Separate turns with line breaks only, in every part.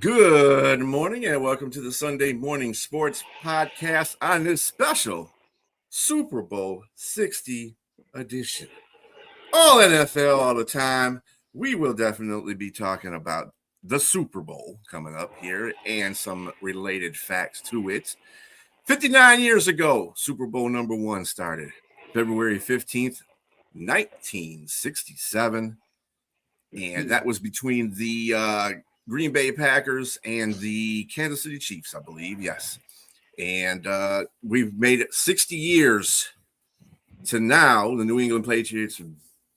Good morning and welcome to the Sunday Morning Sports Podcast on this special Super Bowl 60 edition. All NFL all the time. We will definitely be talking about the Super Bowl coming up here and some related facts to it. 59 years ago, Super Bowl number one started February 15th, 1967. And that was between the Green Bay Packers and the Kansas City Chiefs, I believe. Yes. And we've made it 60 years to now. The New England Patriots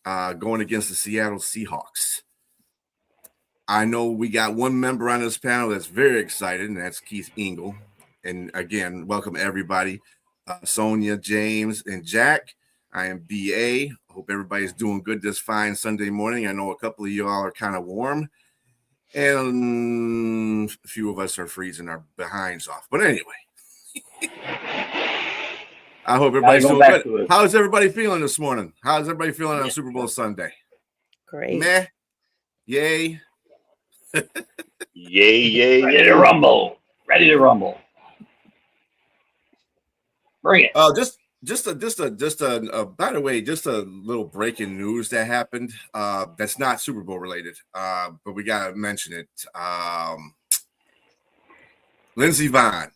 going against the Seattle Seahawks. I know we got one member on this panel that's very excited, and that's Keith Engel. And again, welcome everybody. Sonia, James, and Jack. I am BA. Hope everybody's doing good this fine Sunday morning. I know a couple of y'all are kind of warm. And a few of us are freezing our behinds off. But anyway, I hope everybody's doing good. How's everybody feeling this morning? How's everybody feeling on Super Bowl Sunday?
Great.
Meh? Yay?
Yay.
Ready to rumble. Bring it.
Just a by the way, just a little breaking news that happened. That's not Super Bowl related. But we gotta mention it. Lindsey Vonn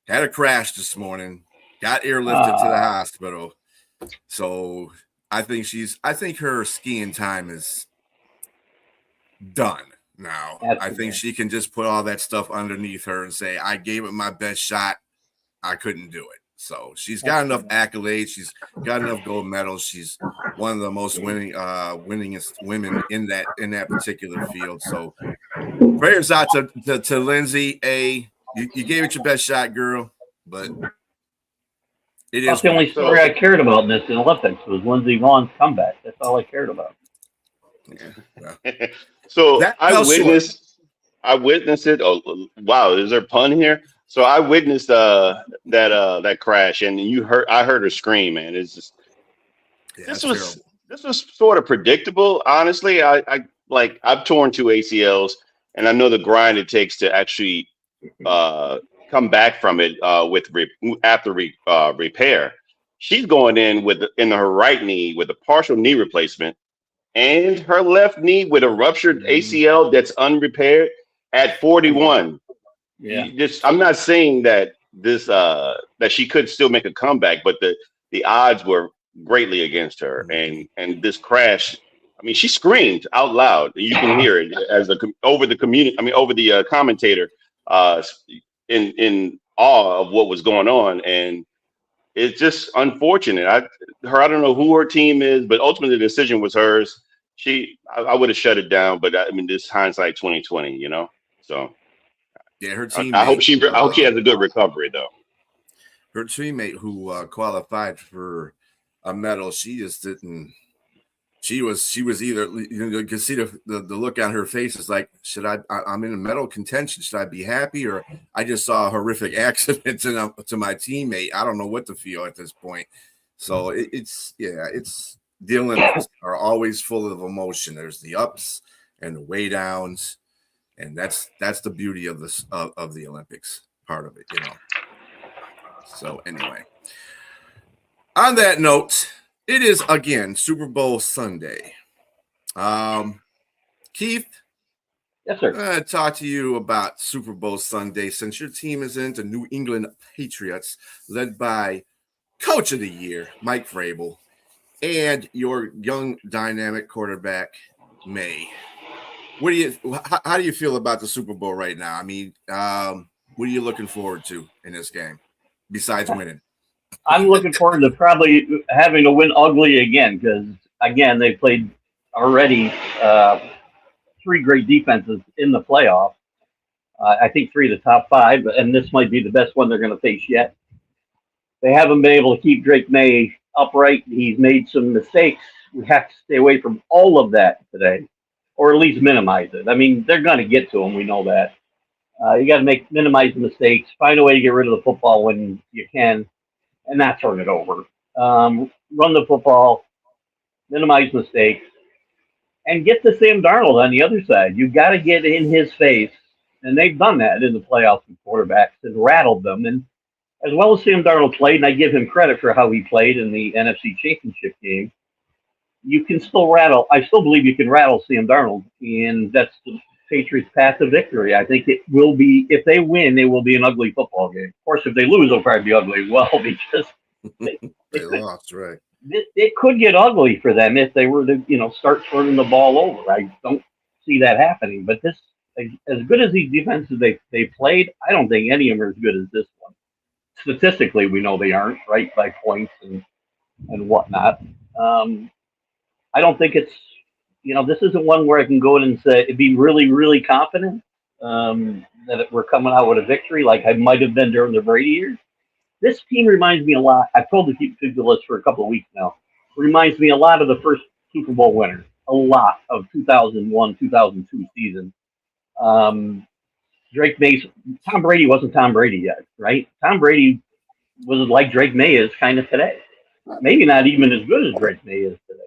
had a crash this morning, got airlifted to the hospital. So I think her skiing time is done now. I think she can just put all that stuff underneath her and say, I gave it my best shot. I couldn't do it. So she's got enough accolades. She's got enough gold medals. She's one of the most winningest women in that particular field. So prayers out to Lindsey. You gave it your best shot, girl. But it
That's
is
the only story I cared about in this Olympics was Lindsey Vonn's comeback. That's all I cared about.
Yeah,
well. So I witnessed it. Oh wow, is there a pun here? So I witnessed that crash, and I heard her scream, man. It's just this was sort of predictable, honestly. I've torn 2 ACLs, and I know the grind it takes to actually come back from it after repair. She's going in her right knee with a partial knee replacement, and her left knee with a ruptured ACL that's unrepaired at 41.
Yeah.
I'm not saying that that she could still make a comeback, but the odds were greatly against her. And this crash, I mean, she screamed out loud. You can hear it over the commentator in awe of what was going on. And it's just unfortunate. I don't know who her team is, but ultimately the decision was hers. I would have shut it down, but I mean, this hindsight 2020, so.
Yeah, her teammate.
I hope she has a good recovery, though.
Her teammate who qualified for a medal, she just didn't. She was either, you can see the look on her face is like, I'm in a medal contention. Should I be happy, or I just saw a horrific accident to my teammate? I don't know what to feel at this point. So it's the Olympics are always full of emotion. There's the ups and the way downs. And that's the beauty of this of the Olympics part of it, So anyway, on that note, it is again Super Bowl Sunday. Keith,
yes, sir.
I'm going to talk to you about Super Bowl Sunday since your team is into New England Patriots, led by Coach of the Year Mike Vrabel, and your young dynamic quarterback May. How do you feel about the Super Bowl right now? I mean, what are you looking forward to in this game besides winning?
I'm looking forward to probably having to win ugly again because, again, they played already 3 great defenses in the playoff. I think 3 of the top 5, and this might be the best one they're going to face yet. They haven't been able to keep Drake May upright. He's made some mistakes. We have to stay away from all of that today, or at least minimize it. I mean, they're going to get to him. We know that. You got to minimize the mistakes, find a way to get rid of the football when you can, and not turn it over. Run the football, minimize mistakes, and get to Sam Darnold on the other side. You got to get in his face, and they've done that in the playoffs with quarterbacks and rattled them. And as well as Sam Darnold played, and I give him credit for how he played in the NFC Championship game, you can still rattle. I still believe you can rattle Sam Darnold, and that's the Patriots' path to victory. I think it will be, if they win, it will be an ugly football game. Of course, if they lose, it'll probably be ugly as well because
They lost, right?
it could get ugly for them if they were to, start turning the ball over. I don't see that happening. But this, as good as these defenses they played, I don't think any of them are as good as this one. Statistically, we know they aren't, right, by points and whatnot. I don't think it's, this isn't one where I can go in and say, be really, really confident that we're coming out with a victory like I might have been during the Brady years. This team reminds me a lot. I've told the people list for a couple of weeks now. Reminds me a lot of the first Super Bowl winners, a lot of 2001, 2002 season. Drake May, Tom Brady wasn't Tom Brady yet, right? Tom Brady was like Drake May is kind of today. Maybe not even as good as Drake May is today.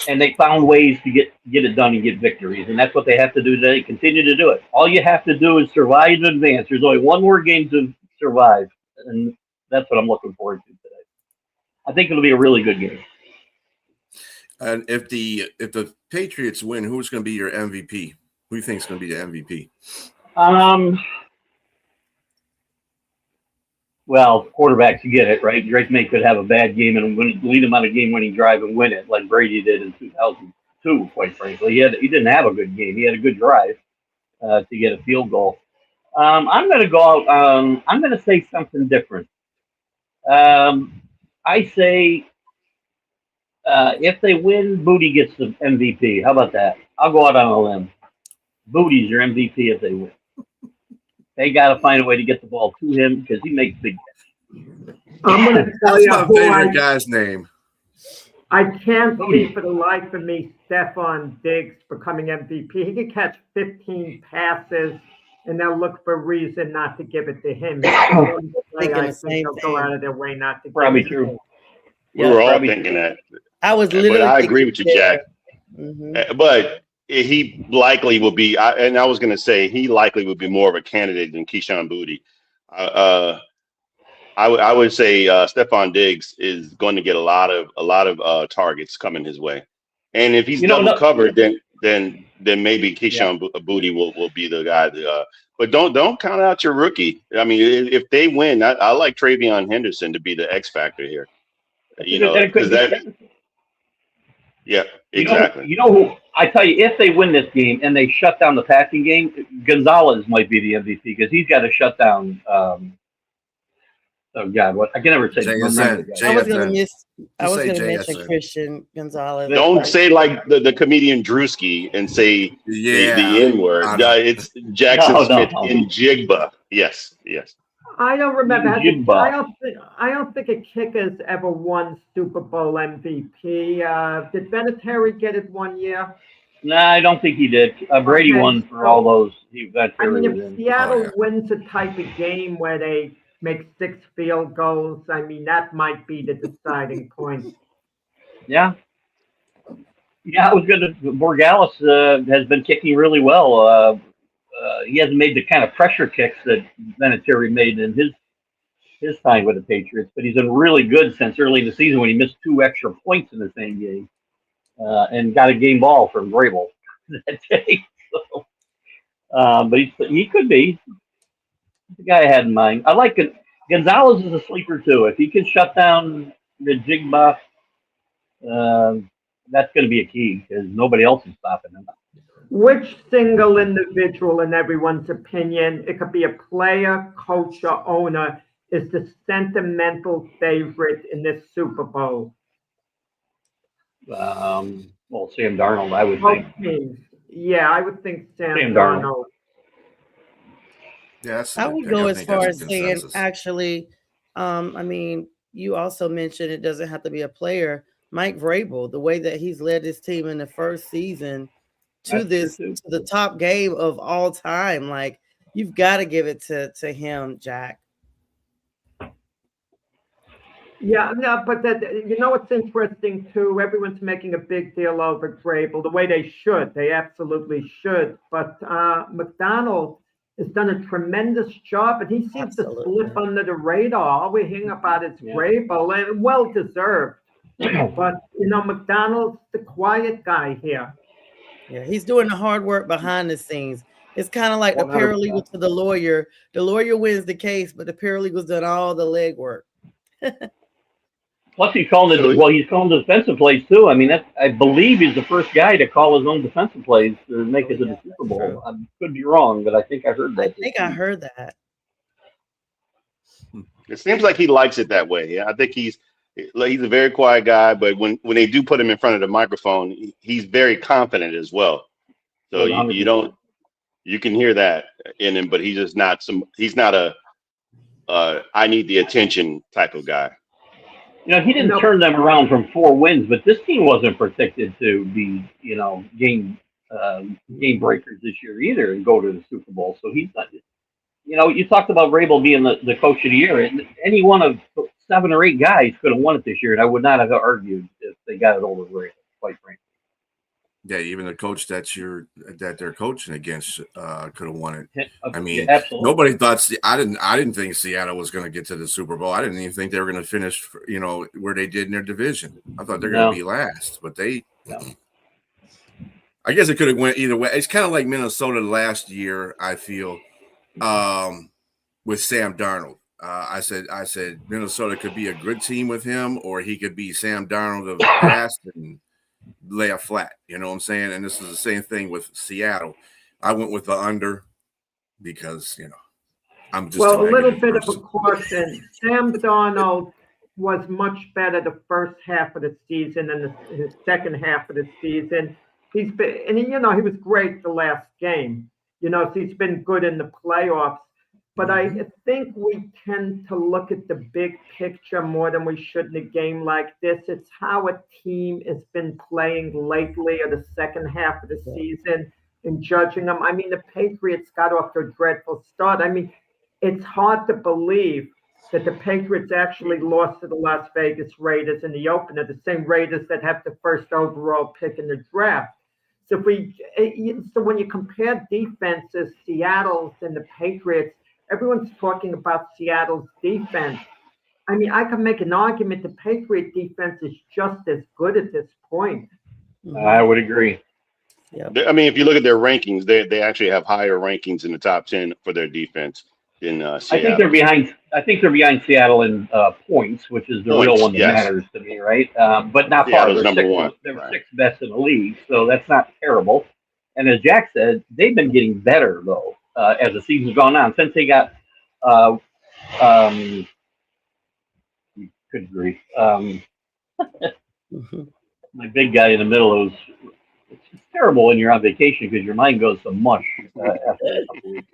And they found ways to get it done and get victories, and that's what they have to do today. Continue to do it. All you have to do is survive and advance. There's only one more game to survive, and that's what I'm looking forward to today. I think it'll be a really good game.
And if the Patriots win, who's going to be your MVP? Who do you think is going to be the MVP?
Well, quarterbacks, you get it, right? Drake May could have a bad game and lead him on a game-winning drive and win it, like Brady did in 2002. Quite frankly, he didn't have a good game. He had a good drive to get a field goal. I'm going to go out. I'm going to say something different. I say if they win, Booty gets the MVP. How about that? I'll go out on a limb. Booty's your MVP if they win. They got to find a way to get the ball to him because he makes big hits.
I'm going to tell
That's
you
my favorite guy's name.
I can't see for the life of me Stephon Diggs becoming MVP. He could catch 15 passes, and they'll look for a reason not to give it to him. I think they'll go out of their way not to
Probably
give it
true.
to him.
We were all thinking that.
I was literally.
But I agree with you, Jack.
Mm-hmm.
But he likely will be, and I was going to say he likely would be more of a candidate than Keyshawn Booty. I would say Stephon Diggs is going to get a lot of targets coming his way, and if he's double covered, then maybe Keyshawn Booty will be the guy. But don't count out your rookie. I mean, if they win, I like Travion Henderson to be the X factor here. Because yeah, exactly.
You know who? I tell you, if they win this game and they shut down the passing game, Gonzalez might be the MVP because he's got to shut down. Oh God, what I can never say.
I was going to mention Christian Gonzalez.
Don't say like the comedian Drewski and say the N word. It's Jackson Smith in Jigba. Yes.
I don't remember. I don't think a kicker's ever won Super Bowl MVP. Did Vinatieri get it one year?
No, I don't think he did. Brady won for all those.
If Seattle wins a type of game where they make 6 field goals, that might be the deciding point.
Yeah, it was good. Borregales has been kicking really well. He hasn't made the kind of pressure kicks that Vinatieri made in his time with the Patriots, but he's been really good since early in the season when he missed 2 extra points in the same game and got a game ball from Vrabel that day. So, but he could be the guy I had in mind. I like it. Gonzalez is a sleeper too. If he can shut down the Jigba, that's going to be a key because nobody else is stopping him.
Which single individual, in everyone's opinion, it could be a player, coach, or owner, is the sentimental favorite in this Super Bowl?
Sam Darnold, I would think.
Yeah, I would think Sam Darnold.
Yeah,
I would go as far as saying, actually, you also mentioned it doesn't have to be a player. Mike Vrabel, the way that he's led his team in the first season to the top game of all time, like you've got to give it to him, Jack.
Yeah, no, but what's interesting too? Everyone's making a big deal over Grable, the way they should. They absolutely should. But McDonald has done a tremendous job, and he seems to slip under the radar. All we're hearing about is Grable, and well deserved. But McDonald's the quiet guy here.
Yeah, he's doing the hard work behind the scenes. It's kind of like the paralegal to the lawyer. The lawyer wins the case, but the paralegal's done all the legwork.
Plus, he's calling the defensive plays too. I mean, I believe he's the first guy to call his own defensive plays to make it to the Super Bowl. I could be wrong, but I think I heard that.
I heard that.
It seems like he likes it that way. Yeah, I think he's a very quiet guy, but when they do put him in front of the microphone, he's very confident as well. So you can hear that in him, but he's just not a I need the attention type of guy.
He didn't turn them around from 4 wins, but this team wasn't predicted to be, game breakers this year either and go to the Super Bowl. So he's not. You talked about Vrabel being the coach of the year, and any one of 7 or 8 guys could have won it this year, and I would not have argued if they got it over Vrabel, quite frankly.
Yeah, even the coach that they're coaching against could have won it. I mean,
absolutely.
Nobody thought. I didn't think Seattle was going to get to the Super Bowl. I didn't even think they were going to finish, where they did in their division. I thought they're going to be last, but they. No. I guess it could have went either way. It's kind of like Minnesota last year. I feel with Sam Darnold. I said Minnesota could be a good team with him, or he could be Sam Darnold of the past and lay a flat, you know what I'm saying? And this is the same thing with Seattle. I went with the under because, I'm just
a little bit of a caution. Sam Darnold was much better the first half of the season than the second half of the season. He was great the last game. So he's been good in the playoffs. But I think we tend to look at the big picture more than we should in a game like this. It's how a team has been playing lately or the second half of the season and judging them. I mean, the Patriots got off to a dreadful start. I mean, it's hard to believe that the Patriots actually lost to the Las Vegas Raiders in the opener, the same Raiders that have the first overall pick in the draft. So when you compare defenses, Seattle's and the Patriots, everyone's talking about Seattle's defense. I mean, I can make an argument the Patriot defense is just as good at this point.
I would agree.
Yep. I mean, if you look at their rankings, they actually have higher rankings in the top 10 for their defense than Seattle.
I think they're behind Seattle in points, which is the real one that matters to me, right? But not far. They're number 1. They're 6th best in the league, so that's not terrible. And as Jack said, they've been getting better though. As the season's gone on, since they got, good grief, my big guy in the middle it's terrible when you're on vacation because your mind goes to mush after a couple weeks.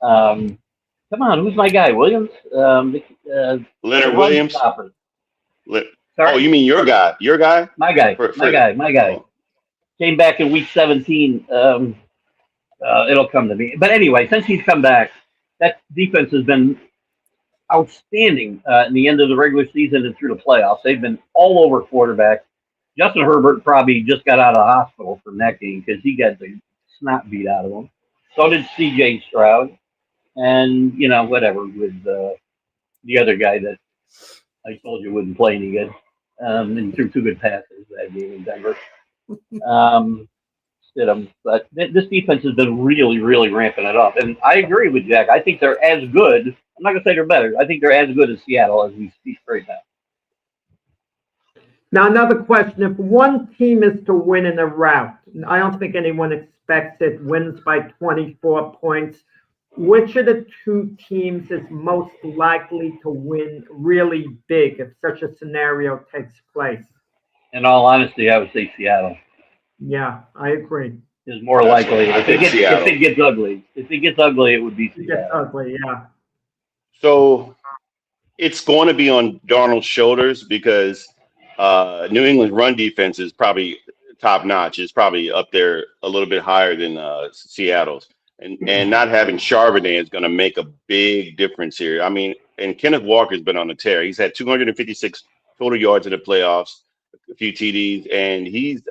Come on, who's my guy? Williams?
Leonard Williams? Oh, you mean your guy? Your guy?
My guy. My guy. Came back in week 17. It'll come to me. But anyway, since he's come back, that defense has been outstanding in the end of the regular season and through the playoffs. They've been all over quarterback. Justin Herbert probably just got out of the hospital from that game because he got the snot beat out of him. So did C.J. Stroud. And, whatever with the other guy that I told you wouldn't play any good. And threw 2 good passes that game in Denver. But this defense has been really, really ramping it up. And I agree with Jack. I think they're as good. I'm not going to say they're better. I think they're as good as Seattle as we speak right now.
Now, another question. If one team is to win in a rout, I don't think anyone expects it, wins by 24 points, which of the 2 teams is most likely to win really big if such a scenario takes place?
In all honesty, I would say Seattle.
Yeah, I agree.
Is more likely. If it gets ugly. If it gets ugly, it would be Seattle.
It gets ugly, yeah.
So it's going to be on Darnold's shoulders because New England's run defense is probably top notch. It's probably up there a little bit higher than Seattle's. And not having Charbonnet is going to make a big difference here. I mean, and Kenneth Walker's been on the tear. He's had 256 total yards in the playoffs, a few TDs, and he's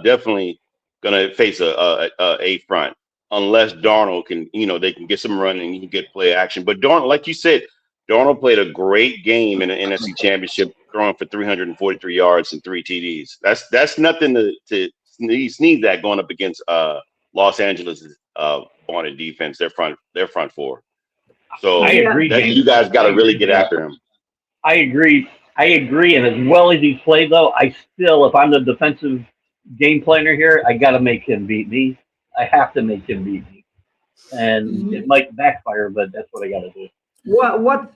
definitely going to face a front unless Darnold can, they can get some running and he can get play action. But Darnold, like you said, Darnold played a great game in the NFC Championship, throwing for 343 yards and 3 TDs. That's nothing to sneeze at going up against Los Angeles' vaunted defense, their front four. So
I agree, James.
You guys got to really get after him.
I agree. And as well as he's played, though, I still, if I'm the defensive game planner here, I got to make him beat me. I have to make him beat me. And it might backfire, but that's what I got to do.
What's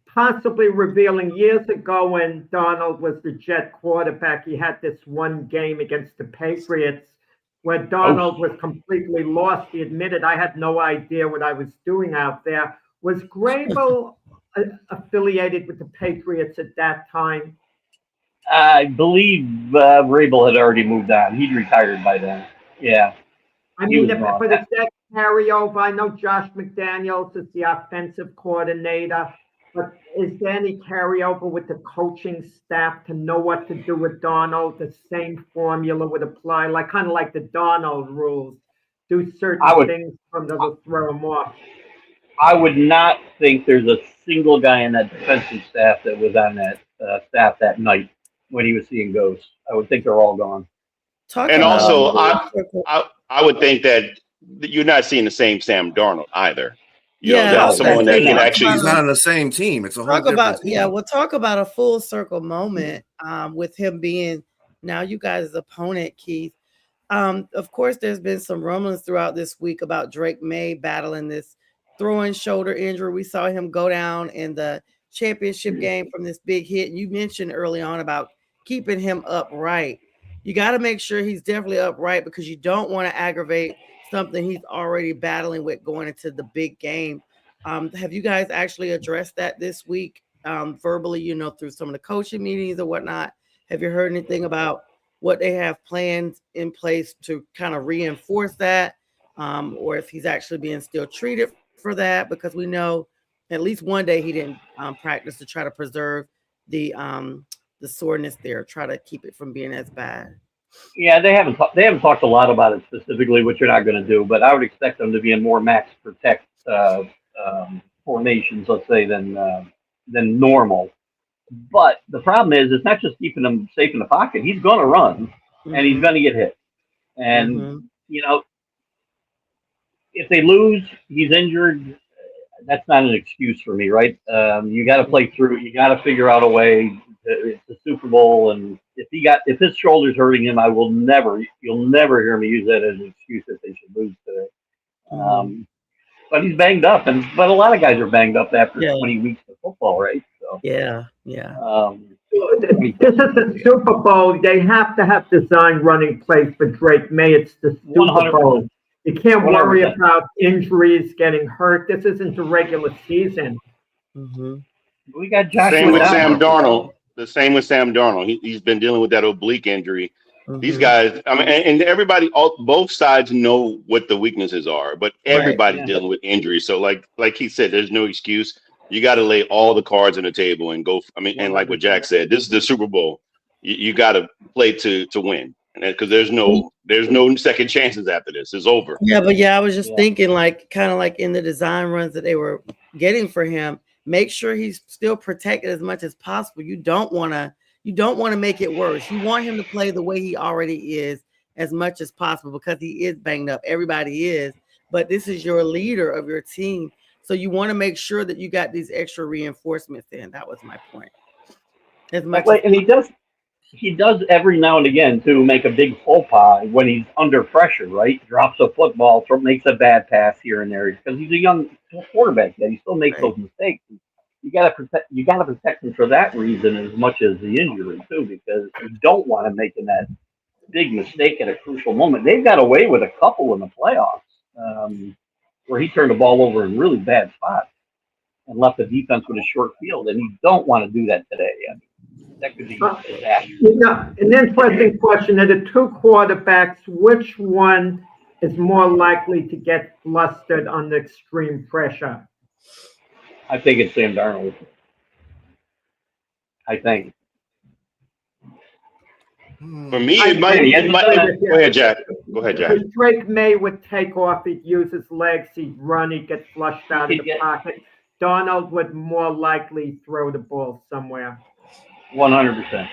possibly revealing, years ago when Darnold was the Jet quarterback, he had this one game against the Patriots where Darnold was completely lost. He admitted, I had no idea what I was doing out there. Was Grable affiliated with the Patriots at that time?
I believe Vrabel had already moved on. He'd retired by then. Yeah.
I mean, but is that carryover? I know Josh McDaniels is the offensive coordinator, but is there any carryover with the coaching staff to know what to do with Darnold? The same formula would apply, kind of like the Darnold rules. Do certain things from them to throw them off.
I would not think there's a single guy in that defensive staff that was on that staff that night when he was seeing ghosts. I would think they're all gone.
I would think that you're not seeing the same Sam Darnold either.
Someone that can actually. He's not on the same team. It's a whole different team.
Yeah, we'll talk about a full circle moment with him being now you guys' opponent, Keith. Of course, there's been some rumblings throughout this week about Drake May battling this throwing shoulder injury. We saw him go down in the championship game from this big hit. And you mentioned early on about keeping him upright. You got to make sure he's definitely upright because you don't want to aggravate something he's already battling with going into the big game. Have you guys actually addressed that this week verbally, through some of the coaching meetings or whatnot? Have you heard anything about what they have plans in place to kind of reinforce that? Or if he's actually being still treated for that? Because we know at least one day he didn't practice to try to preserve the soreness there, try to keep it from being as bad.
Yeah, they haven't talked a lot about it specifically, which you're not going to do, but I would expect them to be in more max protect formations, let's say, than normal. But the problem is, it's not just keeping him safe in the pocket. He's going to run, and he's going to get hit. And, if they lose, he's injured, that's not an excuse for me, right? You got to play through it. You got to figure out a way. It's the Super Bowl, and if his shoulder's hurting him, you'll never hear me use that as an excuse that they should lose today. But he's banged up, but a lot of guys are banged up after 20 weeks of football, right? So
yeah.
This is the Super Bowl. They have to have designed running plays for Drake May. It's the Super 100%. Bowl. You can't worry 100%. About injuries, getting hurt. This isn't the regular season.
We got Josh.
Same with Sam Darnold. The same with Sam Darnold. He's been dealing with that oblique injury. These guys, and everybody, both sides know what the weaknesses are, but everybody's dealing with injuries. So like he said, there's no excuse. You got to lay all the cards on the table and go. And like what Jack said, this is the Super Bowl. You got to play to win, because there's no second chances after this. It's over.
Yeah, but I was just thinking, kind of like in the design runs that they were getting for him. Make sure he's still protected as much as possible. You don't want to make it worse. You want him to play the way he already is as much as possible because he is banged up. Everybody is, but this is your leader of your team. So you want to make sure that you got these extra reinforcements in. That was my point.
And he does every now and again to make a big faux pas when he's under pressure, right? Drops a football, makes a bad pass here and there because he's a young quarterback that he still makes those mistakes. You gotta protect him for that reason as much as the injury too, because you don't want him making that big mistake at a crucial moment. They've got away with a couple in the playoffs where he turned the ball over in really bad spots and left the defense with a short field, and you don't want to do that today. That could be disastrous.
An interesting question. Of the two quarterbacks, which one is more likely to get flustered under extreme pressure?
I think it's Sam Darnold. I think.
For me, it might. Go ahead, Jack. Go ahead, Jack.
If Drake May would take off, he'd use his legs, he'd run, he'd get flushed out of the pocket. Donald would more likely throw the ball somewhere.
100%.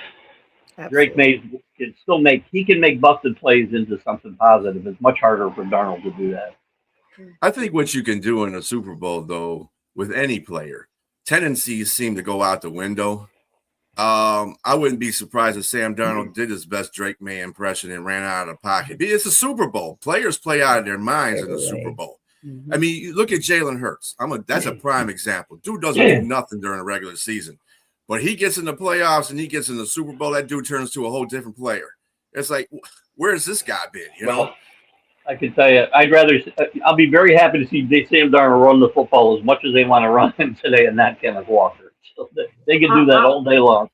Drake May can make busted plays into something positive. It's much harder for Darnold to do that.
I think what you can do in a Super Bowl, though, with any player, tendencies seem to go out the window. I wouldn't be surprised if Sam Darnold did his best Drake May impression and ran out of the pocket. It's a Super Bowl. Players play out of their minds in the Super Bowl. I mean, you look at Jalen Hurts. That's a prime example. Dude doesn't do nothing during a regular season. But he gets in the playoffs and he gets in the Super Bowl, that dude turns to a whole different player. It's like, where's this guy been? You know?
I can tell you, I'll be very happy to see Sam Darnold run the football as much as they want to run him today and not Kenneth Walker. So they can do that all day long.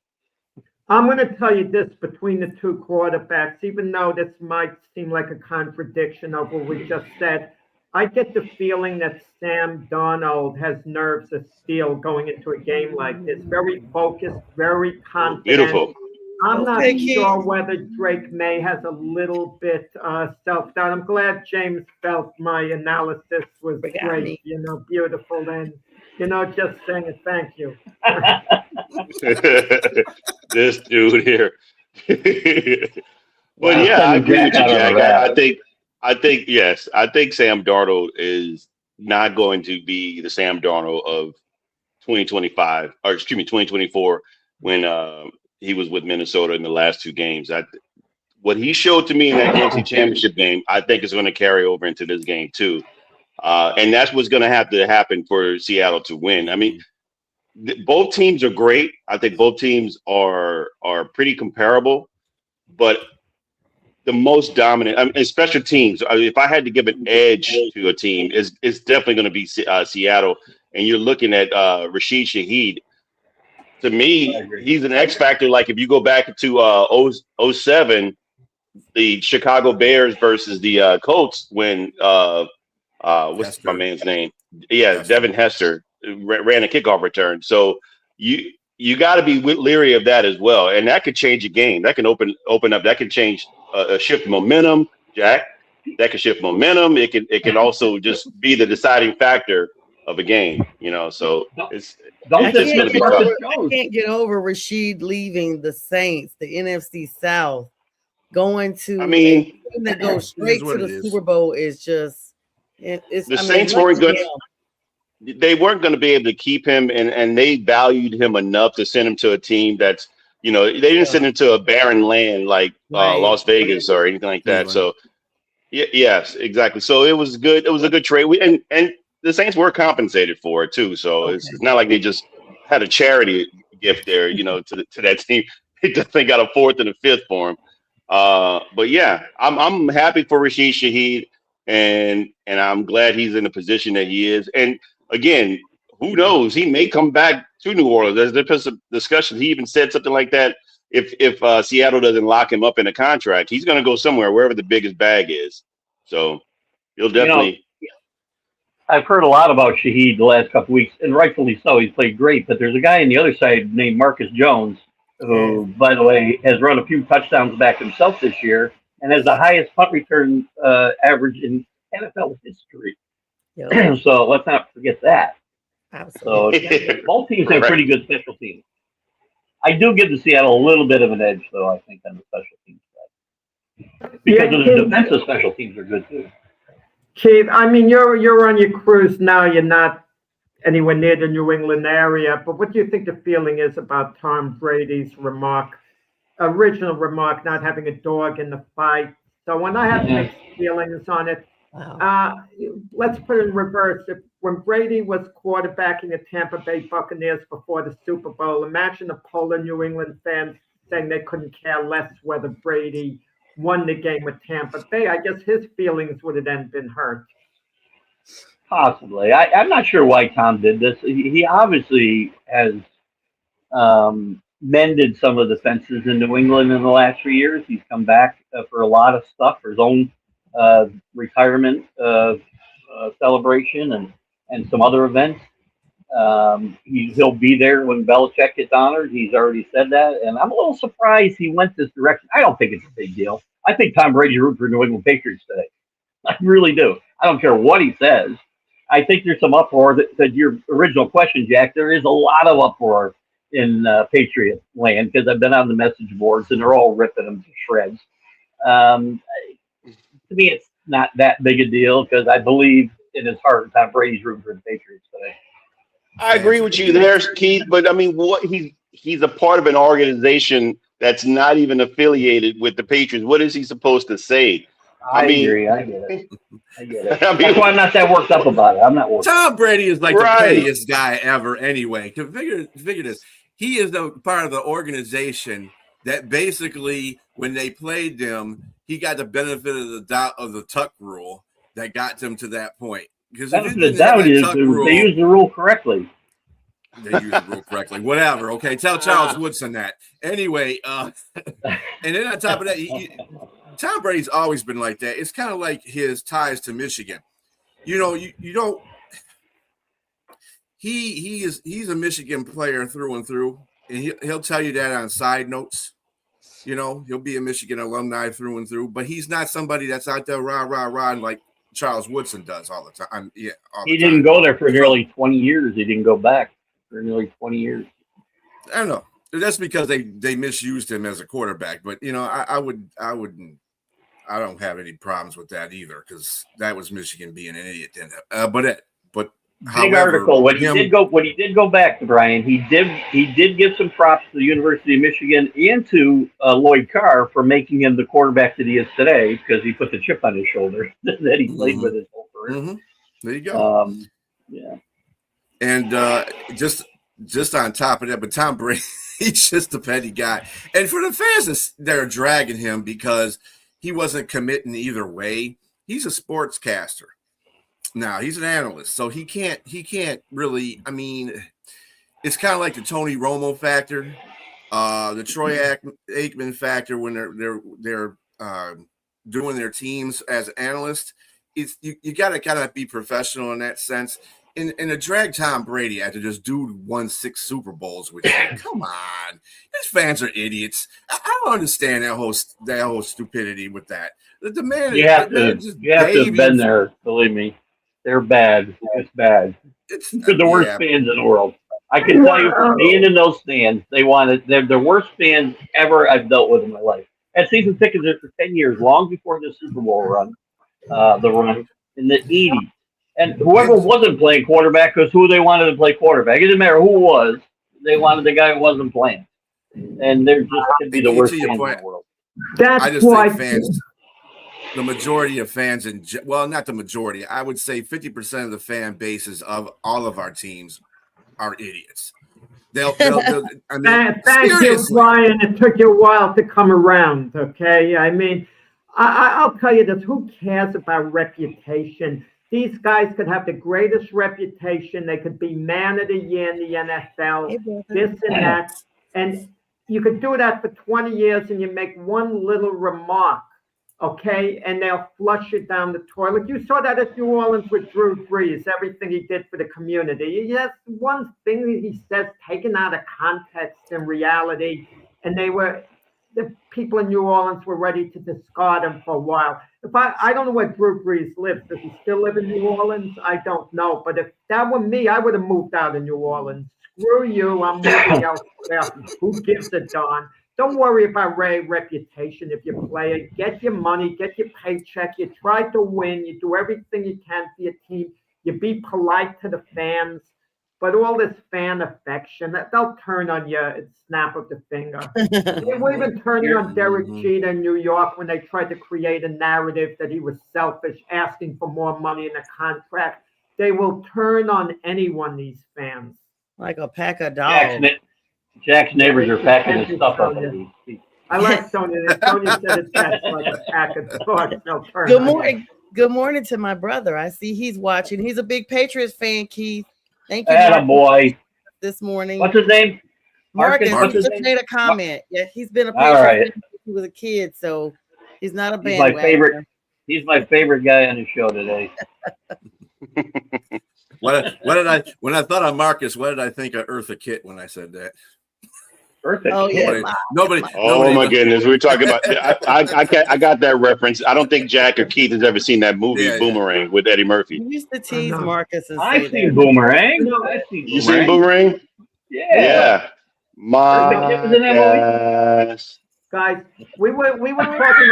I'm going to tell you this between the two quarterbacks, even though this might seem like a contradiction of what we just said, I get the feeling that Sam Darnold has nerves of steel going into a game like this. Very focused, very confident.
Beautiful.
I'm not sure whether Drake May has a little bit self-doubt. I'm glad James felt my analysis was great, beautiful, and, just saying a thank you.
This dude here. But yeah, I agree with you, Jack. I think Sam Darnold is not going to be the Sam Darnold of 2024 when he was with Minnesota in the last two games. What he showed to me in that NFC Championship game, I think is going to carry over into this game too. And that's what's going to have to happen for Seattle to win. I mean, both teams are great. I think both teams are pretty comparable, but the most dominant, special teams. If I had to give an edge to a team, it's definitely going to be Seattle. And you're looking at Rashid Shaheed. To me, he's an X factor. Like if you go back to 07, the Chicago Bears versus the Colts when what's Hester. My man's name? Yeah, Hester. Devin Hester ran a kickoff return. So you got to be leery of that as well, and that could change a game. That can open up. That can change shift momentum, Jack. That can shift momentum. It can also just be the deciding factor of a game. So
I can't get over Rashid leaving the Saints, the NFC South, going to that goes straight to the Super Bowl is just
the Saints weren't good. They weren't going to be able to keep him, and they valued him enough to send him to a team that's, they didn't send him to a barren land like Las Vegas or anything like that. So, yes, exactly. So it was good. It was a good trade. And the Saints were compensated for it too. So it's not like they just had a charity gift there, to that team. They definitely got a fourth and a fifth for him. But yeah, I'm happy for Rashid Shaheed, and I'm glad he's in the position that he is. And again, who knows? He may come back to New Orleans. There's a discussion. He even said something like that. If Seattle doesn't lock him up in a contract, he's going to go somewhere, wherever the biggest bag is. So he'll definitely.
I've heard a lot about Shaheed the last couple of weeks, and rightfully so. He's played great, but there's a guy on the other side named Marcus Jones, who, by the way, has run a few touchdowns back himself this year and has the highest punt return average in NFL history. Yep. So let's not forget that. Absolutely. So both teams have pretty good special teams. I do give the Seattle a little bit of an edge, though, I think, on the special teams side. Because of the defensive special teams are good, too.
Chief, you're on your cruise now. You're not anywhere near the New England area, but what do you think the feeling is about Tom Brady's original remark, not having a dog in the fight? So when I have mixed feelings on it, let's put it in reverse. When Brady was quarterbacking the Tampa Bay Buccaneers before the Super Bowl, imagine a poll of New England fans saying they couldn't care less whether Brady won the game with Tampa Bay. I guess his feelings would have then been hurt.
Possibly. I'm not sure why Tom did this. He obviously has mended some of the fences in New England in the last 3 years. He's come back for a lot of stuff, for his own retirement celebration and some other events. He'll be there when Belichick gets honored. He's already said that, and I'm a little surprised he went this direction. I don't think it's a big deal. I think Tom Brady's rooting for New England Patriots today. I really do. I don't care what he says. I think there's some uproar. That your original question, Jack, there is a lot of uproar in Patriot land because I've been on the message boards and they're all ripping them to shreds. To me, it's not that big a deal because I believe in his heart Tom Brady's rooting for the Patriots today.
I agree with you there, Keith. But I mean, what he's a part of an organization that's not even affiliated with the Patriots. What is he supposed to say?
I agree. I get it. That's why I'm not that worked up about it. I'm not worked.
Tom Brady is like the pettiest guy ever. Anyway, to figure this, he is the part of the organization that basically, when they played them, he got the benefit of the doubt of the tuck rule that got them to that point. Because
the doubt is they used the rule correctly.
They used the rule correctly. Whatever. Okay, tell Charles Woodson that. Anyway, and then on top of that, Tom Brady's always been like that. It's kind of like his ties to Michigan. You know, you don't. He's a Michigan player through and through, and he'll tell you that on side notes. You know, he'll be a Michigan alumni through and through, but he's not somebody that's out there rah like Charles Woodson does all the time. Yeah,
he didn't go there for nearly 20 years. He didn't go back for nearly 20 years.
I don't know. That's because they misused him as a quarterback. But you know, I don't have any problems with that either because that was Michigan being an idiot. But
big article when he did go back to Brian, he did give some props to the University of Michigan and to Lloyd Carr for making him the quarterback that he is today because he put the chip on his shoulder that he played with his whole career.
Mm-hmm. There you go.
Yeah.
And just on top of that, but Tom Brady, he's just a petty guy. And for the fans, they're dragging him because he wasn't committing either way. He's a sportscaster. Now he's an analyst, so he can't really. I mean, it's kind of like the Tony Romo factor, the Troy Aikman factor when they're doing their teams as analysts. It's you got to kind of be professional in that sense. And to drag Tom Brady after this dude won 6 Super Bowls with him, come on, his fans are idiots. I don't understand that whole stupidity with that. The man,
you have to have been there. Believe me, they're bad. It's bad. They're the worst fans in the world. I can tell you from being in those stands, they're the worst fans ever I've dealt with in my life. I had season tickets there for 10 years, long before the Super Bowl run, the run in the 80s. And whoever wasn't playing quarterback was who they wanted to play quarterback. It didn't matter who it was. They wanted the guy who wasn't playing. And they're just going to be the worst fans in the world.
That's
I just
why
think fans, the majority of fans, not the majority, I would say 50% of the fan bases of all of our teams are idiots. I mean,
thank you, Brian. It took you a while to come around, okay? I mean, I'll tell you this. Who cares about reputation? These guys could have the greatest reputation. They could be man of the year in the NFL, this and that. And you could do that for 20 years and you make one little remark, okay? And they'll flush it down the toilet. You saw that at New Orleans with Drew Brees, everything he did for the community. Yes, one thing he says taken out of context and reality, and the people in New Orleans were ready to discard him for a while. I don't know where Drew Brees lives. Does he still live in New Orleans? I don't know. But if that were me, I would have moved out of New Orleans. Screw you. I'm moving elsewhere. Who gives a darn? Don't worry about reputation if you play it. Get your money, get your paycheck. You try to win. You do everything you can for your team. You be polite to the fans. But all this fan affection, they'll turn on you at snap of the finger. They were even turning on Derek Jeter in New York when they tried to create a narrative that he was selfish, asking for more money in a contract. They will turn on anyone, these fans.
Like a pack of dogs.
Jack's neighbors are packing his stuff up.
I like Sonia. Sonia said it's like a pack of dogs.
Good morning. Good morning to my brother. I see he's watching. He's a big Patriots fan, Keith. Thank you,
Attaboy.
This morning.
What's his name?
Marcus just made a comment. Yeah, he's been a Patriots fan since he was a kid, so he's not a bandwagon.
He's my favorite guy on the show today.
When I thought of Marcus, what did I think of Eartha Kitt when I said that?
Eartha
Oh,
Kitt.
yeah.
Nobody.
Oh my goodness, we're talking about. I got that reference. I don't think Jack or Keith has ever seen that movie
Yeah.
Boomerang with Eddie Murphy.
You used to tease
know.
Marcus and say
I've seen
that.
Boomerang.
No.
I've seen
You seen Boomerang?
Yeah.
My
Kid was in that movie?
gosh.
Guys, we were talking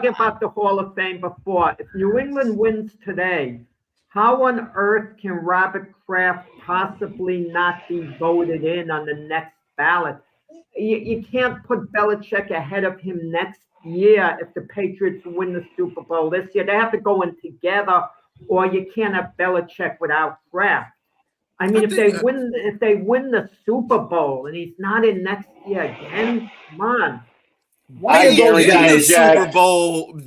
about the Hall of Fame before. If New England wins today, how on earth can Robert Kraft possibly not be voted in on the next ballot? You can't put Belichick ahead of him next year if the Patriots win the Super Bowl this year. They have to go in together, or you can't have Belichick without Kraft. I mean, if they win the Super Bowl and he's not in next year again, come on.
Why
I
do those
guarantee
Being in a
guys?
Jack-
Super Bowl,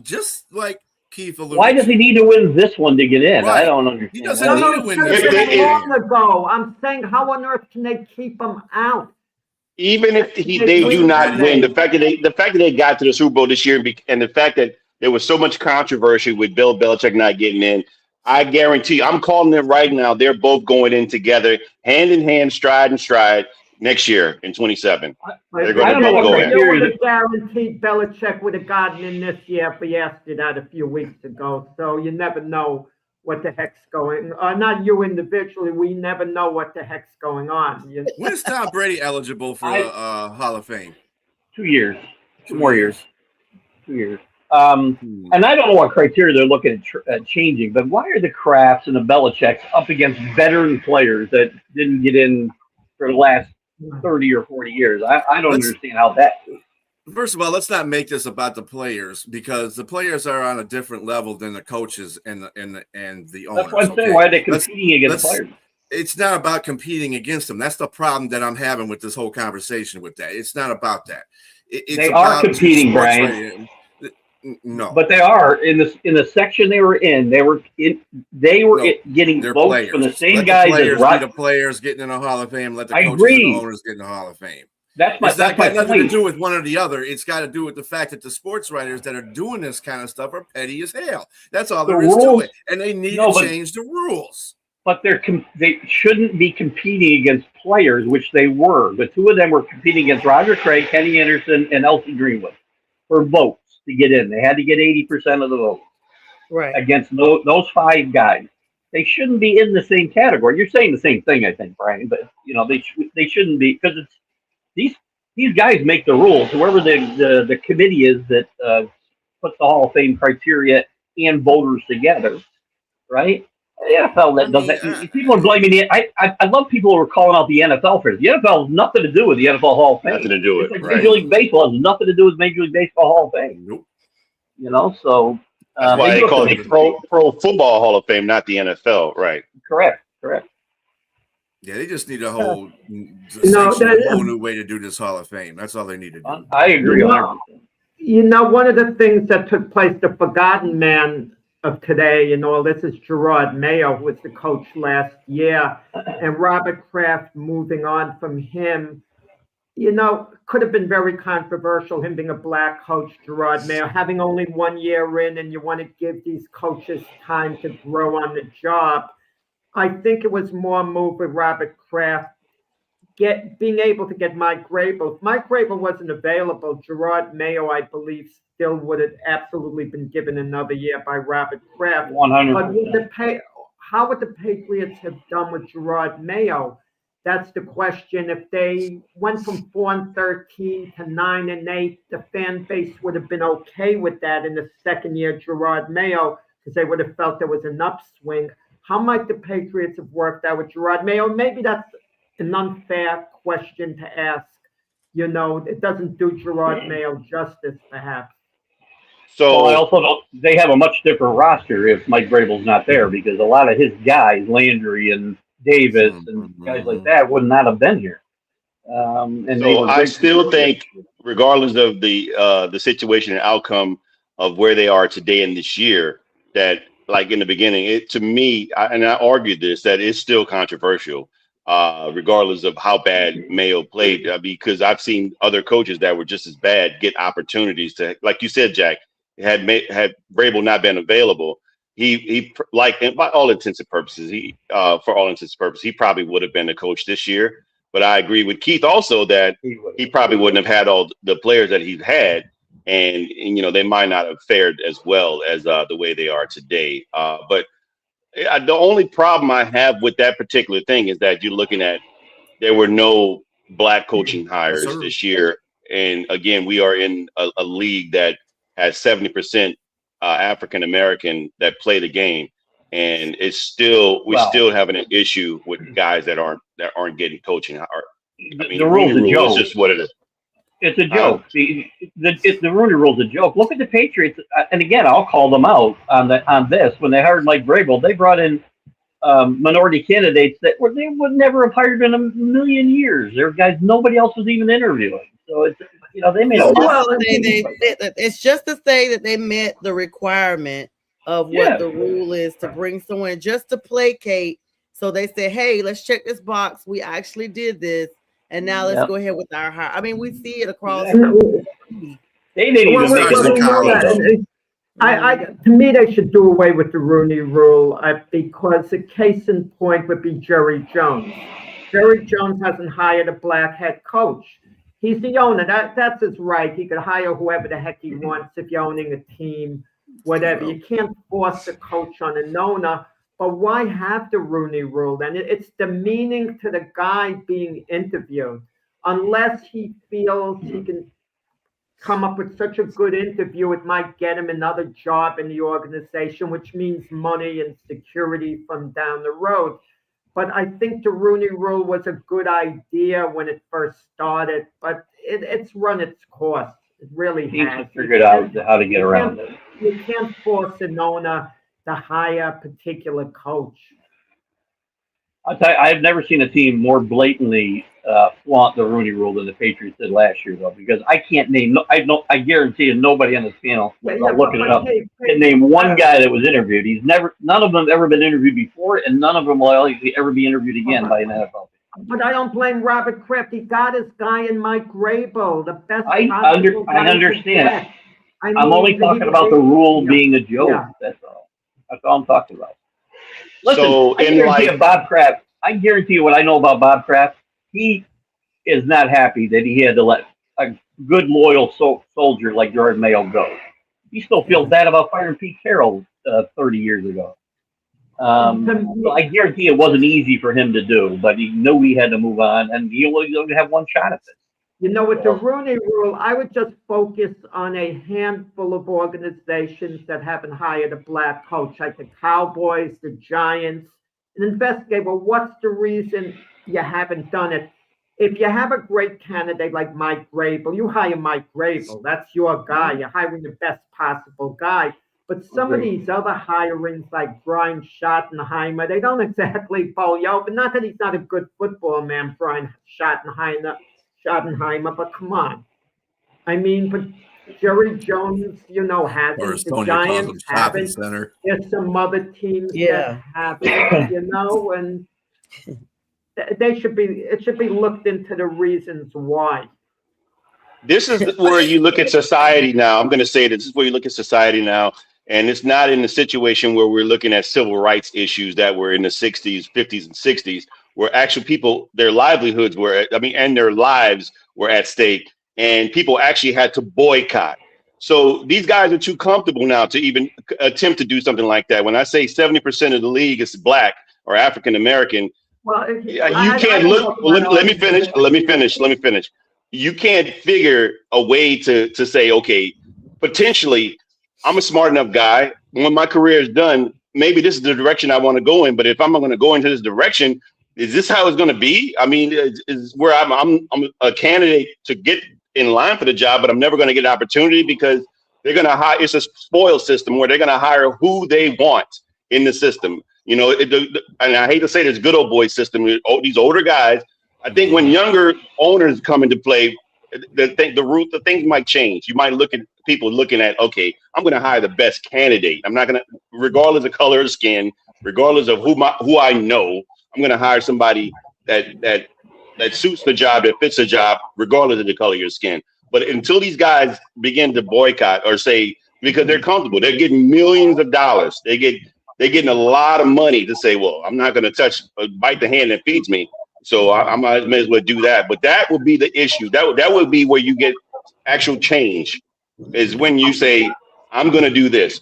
just like Keith alluded.
Why does he need to win this one to get in?
Right.
I don't understand.
He doesn't
No,
need
no,
to win
it's
this
If they-
long ago. I'm saying, how on earth can they keep him out?
Even if they do not win, the fact that they got to the Super Bowl this year, and the fact that there was so much controversy with Bill Belichick not getting in, I guarantee, I'm calling them right now. They're both going in together, hand in hand, stride and stride, next year in 27. They're going
I don't know what
to go in.
You would have guaranteed Belichick would have gotten in this year if he asked you that a few weeks ago. So you never know what the heck's going on. Not you individually. We never know what the heck's going on.
When is Tom Brady eligible for Hall of Fame?
2 years. 2 more years. 2 years. And I don't know what criteria they're looking at changing, but why are the Krafts and the Belichicks up against veteran players that didn't get in for the last 30 or 40 years? I don't understand how that.
First of all, let's not make this about the players, because the players are on a different level than the coaches and the owners.
That's what I'm saying. Why are they competing against players?
It's not about competing against them. That's the problem that I'm having with this whole conversation with that. It's not about that.
They are competing, Brian.
No,
but they are in the section they were in. They were getting
they're
votes
players.
from the same
let
guys
the
as
players, the players getting in the Hall of Fame. Let the coaches and the owners get in the Hall of Fame.
It's
not got nothing
point.
to do with one or the other. It's got to do with the fact that the sports writers that are doing this kind of stuff are petty as hell. That's all there is to it, and they need to change the rules.
But they shouldn't be competing against players, which they were. The two of them were competing against Roger Craig, Kenny Anderson, and Elsie Greenwood for votes to get in. They had to get 80% of the votes against those 5 guys. They shouldn't be in the same category. You're saying the same thing, I think, Brian. But they shouldn't be, because it's these guys make the rules. Whoever the committee is that puts the Hall of Fame criteria and voters together, right? The NFL that does that. People are blaming the. I love people who are calling out the NFL for it. The NFL has nothing to do with the NFL Hall of Fame.
Nothing to do with it.
Like Major League Baseball has nothing to do with Major League Baseball Hall of Fame.
Nope.
So
that's why they call it the Pro Football Hall of Fame, not the NFL, right?
Correct.
Yeah, they just need a whole new way to do this Hall of Fame. That's all they need to do.
I agree.
One of the things that took place, the forgotten man of today and all this, is Gerard Mayo, who was the coach last year, and Robert Kraft moving on from him. Could have been very controversial, him being a black coach, Gerard Mayo, having only 1 year in, and you want to give these coaches time to grow on the job. I think it was more move with Robert Kraft being able to get Mike Vrabel. If Mike Vrabel wasn't available, Gerard Mayo, I believe, still would have absolutely been given another year by Robert Kraft.
100%.
But how would the Patriots have done with Gerard Mayo? That's the question. If they went from 4-13 to 9-8, the fan base would have been okay with that in the second year, Gerard Mayo, because they would have felt there was an upswing. How might the Patriots have worked out with Gerard Mayo? Maybe that's an unfair question to ask. It doesn't do Gerard Mayo justice, perhaps.
So
I also don't. They have a much different roster if Mike Vrabel's not there, because a lot of his guys, Landry and Davis and guys like that, would not have been here.
I still think, regardless of the situation and outcome of where they are today and this year, that, like in the beginning, to me, I argued this, that it's still controversial, regardless of how bad Mayo played, because I've seen other coaches that were just as bad get opportunities to, like you said, Jack, had Vrabel not been available, he like, and by all intents and purposes, for all intents and purposes, he probably would have been the coach this year. But I agree with Keith also that he probably wouldn't have had all the players that he's had, and they might not have fared as well as the way they are today. But the only problem I have with that particular thing is that you're looking at there were no black coaching hires this year, and again, we are in a league that has 70% African American that play the game, and it's still still having an issue with guys that aren't getting coaching.
The rule's a joke.
It's just what it is.
It's a joke. The Rooney Rule's a joke. Look at the Patriots, and again, I'll call them out on this. When they hired Mike Vrabel, they brought in minority candidates that they would never have hired in a million years. There were guys nobody else was even interviewing. So it's they made
it's just to say that they met the requirement of what the rule is to bring someone in just to placate. So they said, hey, let's check this box. We actually did this. And now let's go ahead with our hire. I mean, we see it across.
They didn't even make it.
To me, they should do away with the Rooney Rule because the case in point would be Jerry Jones. Jerry Jones hasn't hired a black head coach. He's the owner. That's his right. He could hire whoever the heck he wants if you're owning a team, whatever. You can't force the coach on an owner. But why have the Rooney Rule? And it's demeaning to the guy being interviewed. Unless he feels he can come up with such a good interview, it might get him another job in the organization, which means money and security from down the road. But I think the Rooney Rule was a good idea when it first started, but it's run its course. It really has.
He's figured out how to get around it.
You can't force an owner to hire a particular coach.
I'll tell you, I've never seen a team more blatantly flaunt the Rooney Rule than the Patriots did last year, though, because I can't name. I guarantee you, nobody on this panel, looking it up, can name one guy that was interviewed. None of them have ever been interviewed before, and none of them will ever be interviewed again by an NFL.
But I don't blame Robert Kraft. He got his guy in Mike Vrabel, the best.
I understand. I'm only talking about the rule being a joke. Yeah. That's all. That's all I'm talking about. Listen, I guarantee you what I know about Bob Kraft. He is not happy that he had to let a good, loyal soldier like Jordan Mayo go. He still feels bad about firing Pete Carroll 30 years ago. So I guarantee it wasn't easy for him to do, but he knew he had to move on, and he only have one shot at it.
With the Rooney Rule, I would just focus on a handful of organizations that haven't hired a black coach, like the Cowboys, the Giants, and investigate, well, what's the reason you haven't done it? If you have a great candidate like Mike Vrabel, you hire Mike Vrabel. That's your guy. You're hiring the best possible guy. But some of these other hirings, like Brian Schottenheimer, they don't exactly bowl you over. Not that he's not a good football man, Brian Schottenheimer, but come on. I mean, but Jerry Jones, hasn't. The Giants haven't. There's some other teams that haven't, and it should be looked into the reasons why.
This is where you look at society now. I'm going to say this is where you look at society now. And it's not in the situation where we're looking at civil rights issues that were in the 60s, 50s, and 60s, where actual people, their livelihoods and their lives were at stake, and people actually had to boycott. So these guys are too comfortable now to even attempt to do something like that. When I say 70% of the league is black or African American, let me finish. You can't figure a way to say, okay, potentially, I'm a smart enough guy. When my career is done, maybe this is the direction I want to go in. But if I'm going to go into this direction, is this how it's going to be? I mean, is where I'm a candidate to get in line for the job, but I'm never going to get an opportunity because they're going to hire. It's a spoil system where they're going to hire who they want in the system. And I hate to say this good old boy system. These older guys. I think when younger owners come into play, the things might change. You might look at people looking at, okay, I'm going to hire the best candidate. I'm not going to, regardless of color of skin, regardless of who I know, I'm going to hire somebody that suits the job, that fits the job, regardless of the color of your skin. But until these guys begin to boycott or say, because they're comfortable. They're getting millions of dollars. They're getting a lot of money to say, well, I'm not going to bite the hand that feeds me. So I might as well do that. But that would be the issue. That would be where you get actual change, is when you say, I'm going to do this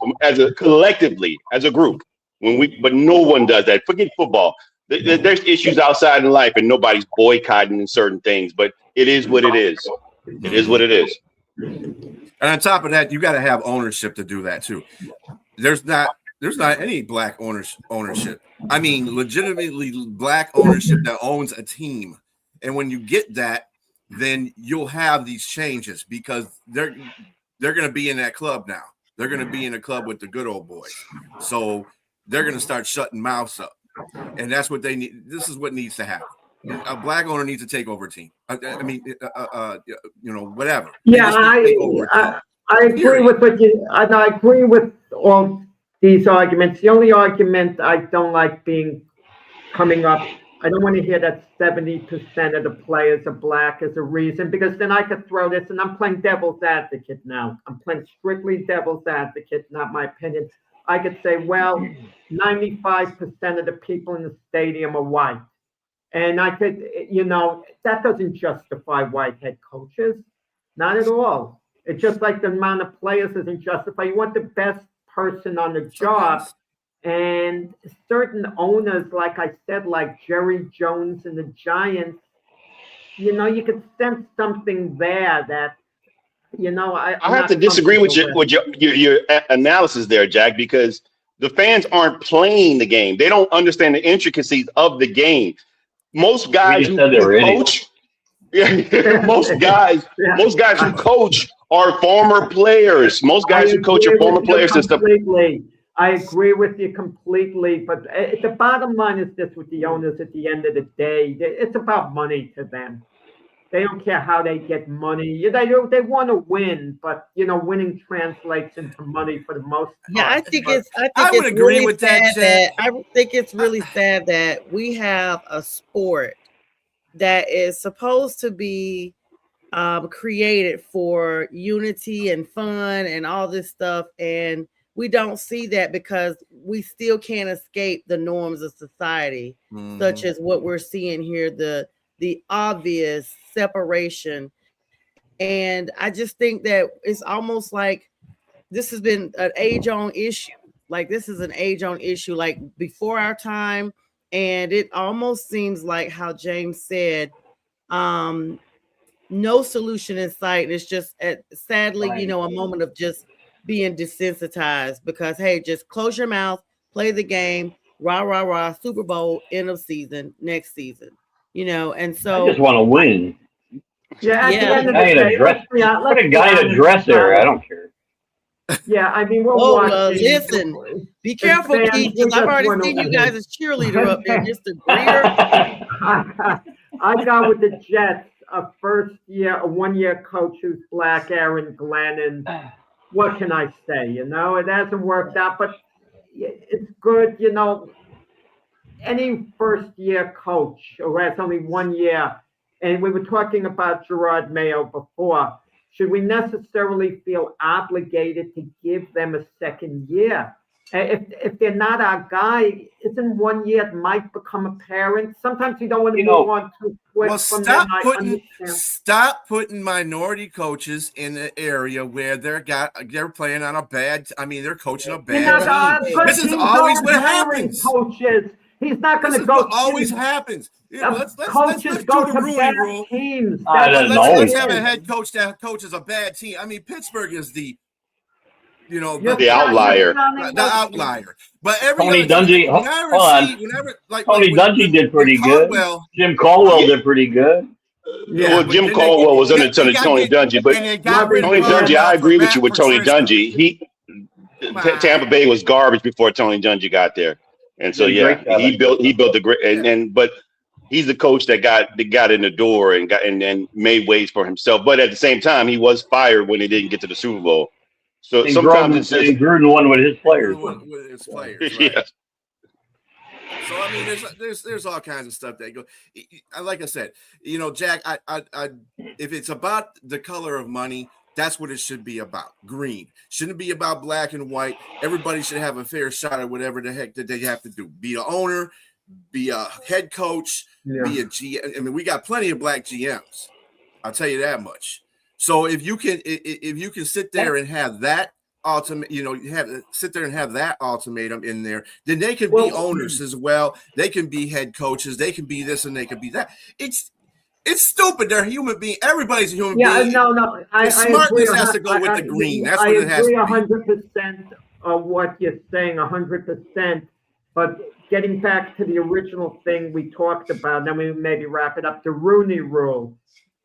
collectively as a group. But no one does that. Forget football. There's issues outside in life, and nobody's boycotting in certain things. But it is what it is. It is what it is.
And on top of that, you got to have ownership to do that too. There's not any black ownership. I mean, legitimately black ownership that owns a team. And when you get that, then you'll have these changes, because they're going to be in that club now. They're going to be in a club with the good old boys. So they're going to start shutting mouths up. And that's what they need. This is what needs to happen. A black owner needs to take over a team. I mean, whatever.
Yeah, I agree with what you. I agree with all these arguments. The only argument I don't like coming up, I don't want to hear that 70% of the players are black as a reason, because then I could throw this, and I'm playing devil's advocate now. I'm playing strictly devil's advocate, not my opinion. I could say, well, 95% of the people in the stadium are white. And I could, that doesn't justify white head coaches. Not at all. It's just like the amount of players doesn't justify. You want the best person on the job. And certain owners, like I said, like Jerry Jones and the Giants, you could sense something there that, I
have to disagree with your analysis there, Jack, because the fans aren't playing the game. They don't understand the intricacies of the game. Most guys who coach, most guys who coach are former players. Most guys who coach are former players and stuff.
I agree with you completely, but the bottom line is this with the owners at the end of the day, it's about money to them. They don't care how they get money. They want to win, but winning translates into money for the most part.
Yeah, I would agree with that. I think it's really sad that we have a sport that is supposed to be created for unity and fun and all this stuff, and we don't see that because we still can't escape the norms of society, such as what we're seeing here, the obvious separation. And I just think that it's almost like this has been an age-old issue. Like this is an age-old issue, like before our time. And it almost seems like how James said, no solution in sight. It's just sadly, a moment of just being desensitized, because hey, just close your mouth, play the game, rah, rah, rah, Super Bowl, end of season, next season. And so
I just want to win.
Yeah,
Put a guy in a dresser. I don't care.
Yeah, I mean, we're watching.
Listen, be careful, Keith, because I've already seen you guys as cheerleader up there, Mr. Greer.
I got with the Jets a 1-year coach who's black, Aaron Glenn, and what can I say? It hasn't worked out, but it's good. Any first-year coach who has only 1 year, and we were talking about Gerard Mayo before, should we necessarily feel obligated to give them a second year? If they're not our guy, isn't 1 year it might become apparent? Sometimes you don't want to move on too quick.
Well, stop putting minority coaches in the area where they're playing on a bad. I mean, they're coaching a bad team. This is always what happens.
Coaches. He's not going to go.
What always happens.
Let's
do the Rooney rule.
Teams.
Let's have a head coach that coaches a bad team. I mean, Pittsburgh is the
outlier.
The outlier. But
Tony Dungy. Tony Dungy did pretty good. Jim Caldwell did pretty good.
Yeah, well, Jim Caldwell was under Tony Dungy, but Tony Dungy, I agree with you with Tony Dungy. Tampa Bay was garbage before Tony Dungy got there. And so he built the great but he's the coach that got in the door and made ways for himself. But at the same time, he was fired when he didn't get to the Super Bowl. So sometimes it's just
Gruden won with his players.
Right?
Yeah.
So I mean, there's all kinds of stuff that go. Like I said, Jack, I if it's about the color of money, That's what it should be about. Green. Shouldn't be about black and white. Everybody should have a fair shot at whatever the heck that they have to do. Be an owner, be a head coach, be a GM. I mean, we got plenty of black GMs. I'll tell you that much. So if you can sit there and have that ultimate, sit there and have that ultimatum in there, then they can be owners as well. They can be head coaches. They can be this and they can be that. It's stupid. They're human beings. Everybody's a human being.
No.
The smartness has to go with the green. That's what it has to be.
I agree 100% of what you're saying, 100%. But getting back to the original thing we talked about, then we maybe wrap it up. The Rooney Rule.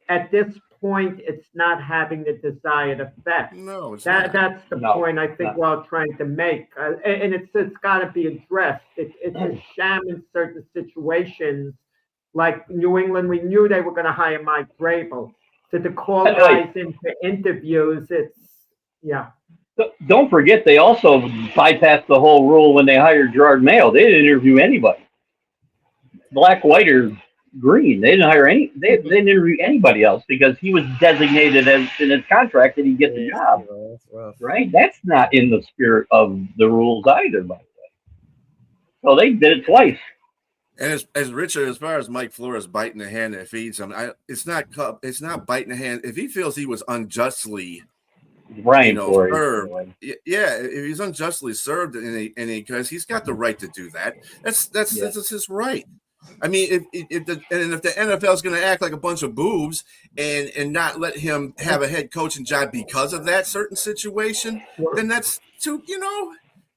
At this point, it's not having the desired effect.
No, it's
not. That's the point I think we're all trying to make. And it's got to be addressed. It's a sham in certain situations. Like New England, we knew they were going to hire Mike Vrabel. To call guys in for interviews,
Don't forget, they also bypassed the whole rule when they hired Gerard Mayo. They didn't interview anybody. Black, white, or green. They didn't hire any. They didn't interview anybody else because he was designated as in his contract that he'd get the job. Right? That's not in the spirit of the rules either, by the way. So they did it twice.
And as Richard, as far as Mike Flores biting the hand that feeds him, it's not biting the hand. If he feels he was unjustly, served, if he's unjustly served, because he's got the right to do that. That's his right. I mean, if the NFL is going to act like a bunch of boobs and not let him have a head coaching job because of that certain situation, then that's too,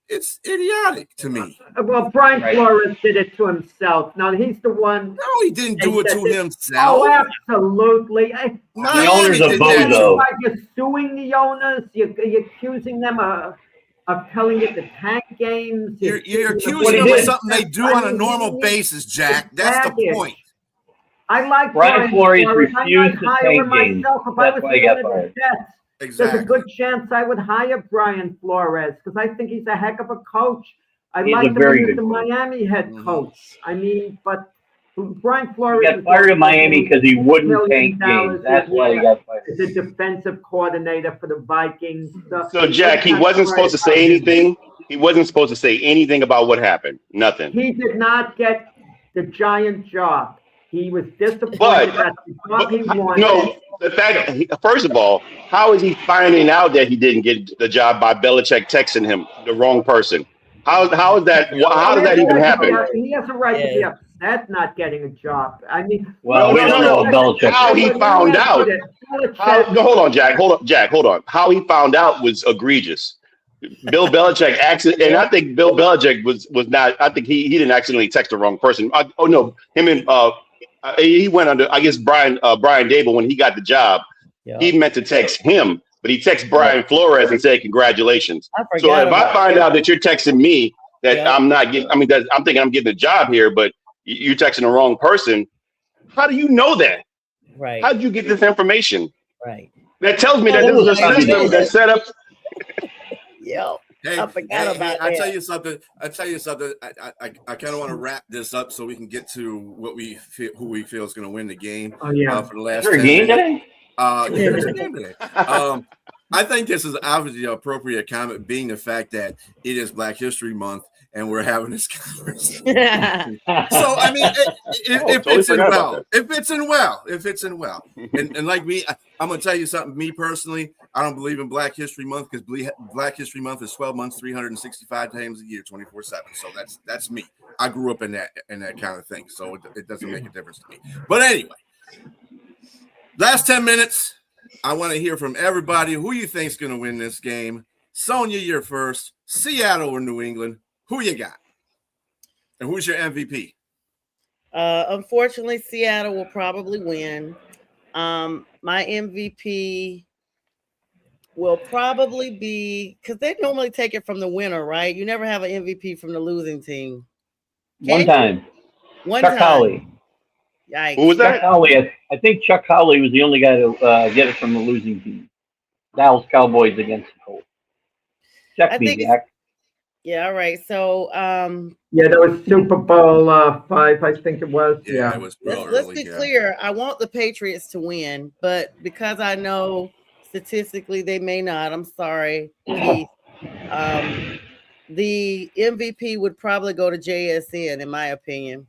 it's idiotic to me.
Well, Brian Flores did it to himself. Now he's the one.
No, he didn't do it to himself.
Oh, absolutely.
The owners of Bozo.
You're suing the owners. You're accusing them of telling it to tank games.
You're accusing them of something they do on a normal basis, Jack. That's the point.
I like
Brian Flores refused to tank games. That's why he got fired.
There's a good chance I would hire Brian Flores because I think he's a heck of a coach. I like him as the Miami head coach. I mean, but Brian Flores
got fired in Miami because he wouldn't tank games. That's why he got fired.
He's a defensive coordinator for the Vikings.
So Jack, he wasn't supposed to say anything. He wasn't supposed to say anything about what happened. Nothing.
He did not get the Giant job. He was disappointed at the job he wanted.
No, the fact, first of all, how is he finding out that he didn't get the job by Belichick texting him the wrong person? How is that? How does that even happen?
He has a right to be upset not getting a job. I mean,
we don't know Belichick.
How he found out? Hold on, Jack. Hold on. How he found out was egregious. Bill Belichick accidentally, and I think Bill Belichick was not. I think he didn't accidentally text the wrong person. Him and he went under. I guess Brian Dable when he got the job, he meant to text him, but he texted Brian Flores and said congratulations. So if I find out that you're texting me that I'm not getting, I'm thinking I'm getting a job here, but you're texting the wrong person. How do you know that?
Right.
How did you get this information?
Right.
That tells me that this is a system that's set up.
Hey,
I forgot about that.
I tell you something. I kind of want to wrap this up so we can get to what who we feel is going to win the game. For the last.
Is there a game today?
There's a game today. I think this is obviously an appropriate comment, being the fact that it is Black History Month and we're having this conversation. So I mean, it fits in well. It fits in well. It fits in well. And like me, I'm gonna tell you something. Me personally, I don't believe in Black History Month because Black History Month is 12 months, 365 times a year, 24/7. So that's me. I grew up in that kind of thing. So it doesn't make a difference to me. But anyway, last 10 minutes. I want to hear from everybody who you think is going to win this game. Sonia, you're first. Seattle or New England? Who you got? And who's your MVP?
Unfortunately, Seattle will probably win. My MVP will probably be, because they normally take it from the winner, right? You never have an MVP from the losing team.
Okay? One time. Chuck Howley.
Yikes.
Who was that?
Chuck Howley. I think Chuck Howley was the only guy to get it from the losing team. Dallas Cowboys against the Colts. Check me, Jack.
Yeah, all right. So
that was Super Bowl 5, I think it was.
Yeah, it was.
Let's be clear. I want the Patriots to win, but because I know Statistically, they may not. I'm sorry, Keith. The MVP would probably go to JSN, in my opinion,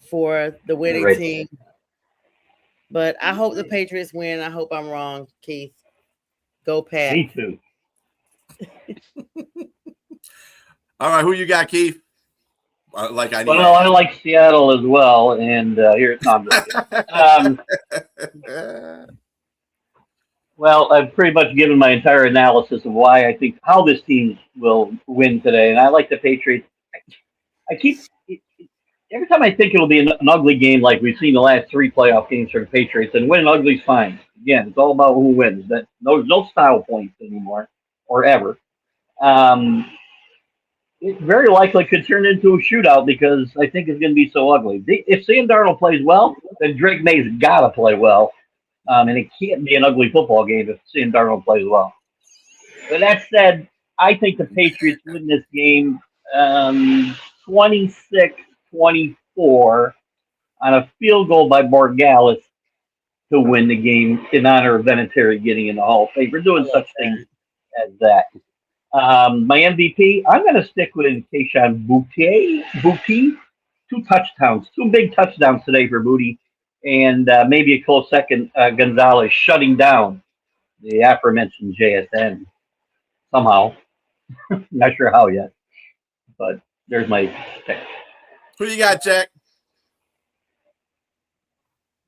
for the winning team. But I hope the Patriots win. I hope I'm wrong, Keith. Go Pat.
Me too.
All right, who you got, Keith?
I like Seattle as well, and here's well, I've pretty much given my entire analysis of why I think how this team will win today, and I like the Patriots. I keep every time I think it'll be an ugly game like we've seen the last 3 playoff games for the Patriots, and winning ugly's fine. Again, it's all about who wins. That no style points anymore or ever. It very likely could turn into a shootout because I think it's going to be so ugly. If Sam Darnold plays well, then Drake May's got to play well. And it can't be an ugly football game if Sam Darnold plays well. But that said, I think the Patriots win this game 26-24 on a field goal by Borregales to win the game in honor of Vinatieri getting in the Hall of Fame. We're doing such things as that. My MVP, I'm going to stick with Kayshon Boutte. 2 touchdowns, 2 big touchdowns today for Boutte, and maybe a close second, Gonzalez shutting down the aforementioned JSN somehow. Not sure how yet, but there's my pick.
Who you got, Jack?